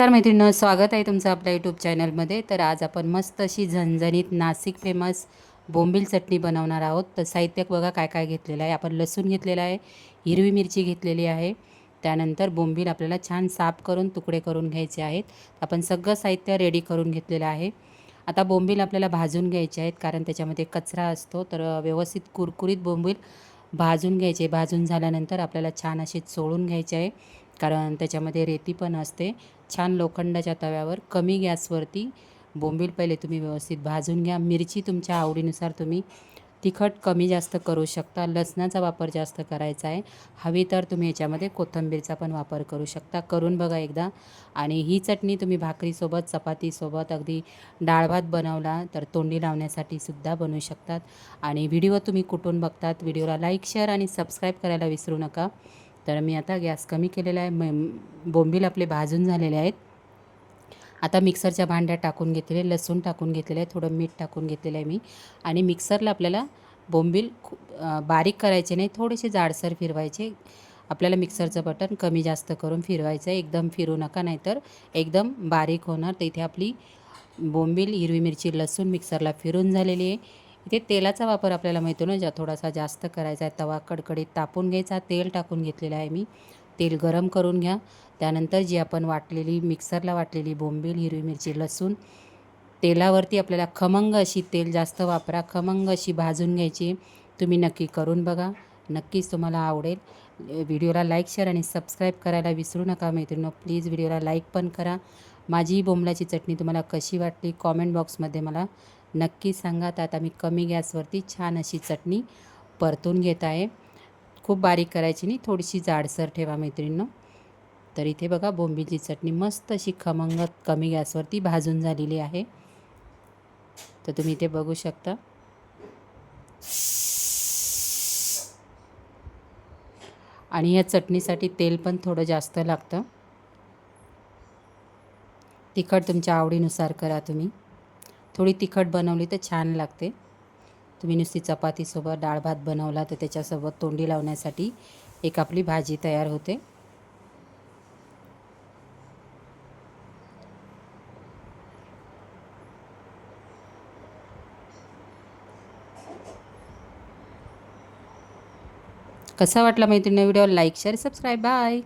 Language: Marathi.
नमस्कार मैत्रिणींनो, स्वागत आहे तुमचं आपल्या यूट्यूब चॅनलमध्ये। तर आज आपण मस्त अशी झणझणीत नाशिक फेमस बोंबील चटणी बनवणार आहोत। तर साहित्य बघा काय काय घेतलेलं आहे। आपण लसूण घेतलेला आहे, हिरवी मिरची घेतलेली आहे, त्यानंतर बोंबील आपल्याला छान साफ करून तुकडे करून घ्यायचे आहेत। आपण सगळं साहित्य रेडी करून घेतलेलं आहे। आता बोंबील आपल्याला भाजून घ्यायचे आहेत, कारण त्याच्यामध्ये कचरा असतो। तर व्यवस्थित कुरकुरीत बोंबील भाजून घ्यायचे। भाजून झाल्यानंतर आपल्याला छान असे चोळून घ्यायचे आहे, कारण त्याच्यामध्ये रेती पण असते। छान लोखंडाच्या तव्यावर कमी गॅसवरती बोंबील पहिले तुम्ही व्यवस्थित भाजून घ्या। मिरची तुमच्या आवडीनुसार तुम्ही तिखट कमी जास्त करू शकता। लसणाचा वापर जास्त करायचा आहे, हवी तर तुम्ही याच्यामध्ये कोथिंबीरचा पण वापर करू शकता। करून बघा एकदा। आणि ही चटणी तुम्ही भाकरीसोबत, चपातीसोबत, अगदी डाळ भात बनवला तर तोंडी लावण्यासाठी सुद्धा बनवू शकतात। आणि व्हिडिओ तुम्ही कुठून बघतात, व्हिडिओला लाईक, शेअर आणि सबस्क्राईब करायला विसरू नका। तर मी आता गॅस कमी केलेला आहे। बोंबील आपले भाजून झालेले आहेत। आता मिक्सरच्या भांड्यात टाकून घेतलेले, लसूण टाकून घेतलेलं आहे, थोडं मीठ टाकून घेतलेलं आहे मी। आणि मिक्सरला आपल्याला बोंबील बारीक करायचे नाही, थोडेसे जाडसर फिरवायचे। आपल्याला मिक्सरचं बटन कमी जास्त करून फिरवायचं आहे, एकदम फिरू नका, नाहीतर एकदम बारीक होणार। तर इथे आपली बोंबील, हिरवी मिरची, लसूण मिक्सरला फिरून झालेली आहे। इथे तेलाचा वापर आपल्याला माहिती ना, थोडासा जास्त करायचा आहे। तवा कडकडीत तापून घ्यायचा, तेल टाकून घेतलेलं आहे मी। तेल गरम करून घ्या। त्यानंतर जी आपण वाटलेली, मिक्सरला वाटलेली बोंबील, हिरवी मिरची, लसूण तेलावरती आपल्याला खमंग अशी, तेल जास्त वापरा, खमंग अशी भाजून घ्यायची। तुम्ही नक्की करून बघा, नक्कीच तुम्हाला आवडेल। व्हिडिओला लाईक, शेअर आणि सबस्क्राईब करायला विसरू नका मैत्रिणींनो। प्लीज व्हिडिओला लाईक पण करा। माझी बोंबलाची चटणी तुम्हाला कशी वाटली कॉमेंट बॉक्समध्ये मला नक्की सांगा। तर आता मी कमी गॅसवरती छान अशी चटणी परतून घेत आहे। खूप बारीक करायची नाही, थोडीशी जाडसर ठेवा मैत्रिणींनो। तर इथे बघा बोंबीलची चटणी मस्त अशी खमंग कमी गॅसवरती भाजून झालेली आहे। तर तुम्ही इथे बघू शकता। आणि या चटणीसाठी तेल पण थोडं जास्त लागतं। तिखट तुमच्या आवडीनुसार करा तुम्ही। थोडी तिखट बनवली तर छान लागते। तुम्ही नुसती चपातीसोबत, डाळ भात बनवला तर त्याच्यासोबत तोंडी लावण्यासाठी एक आपली भाजी तयार होते। कसा वाटला मैत्रिणी video? Like, share, subscribe, bye.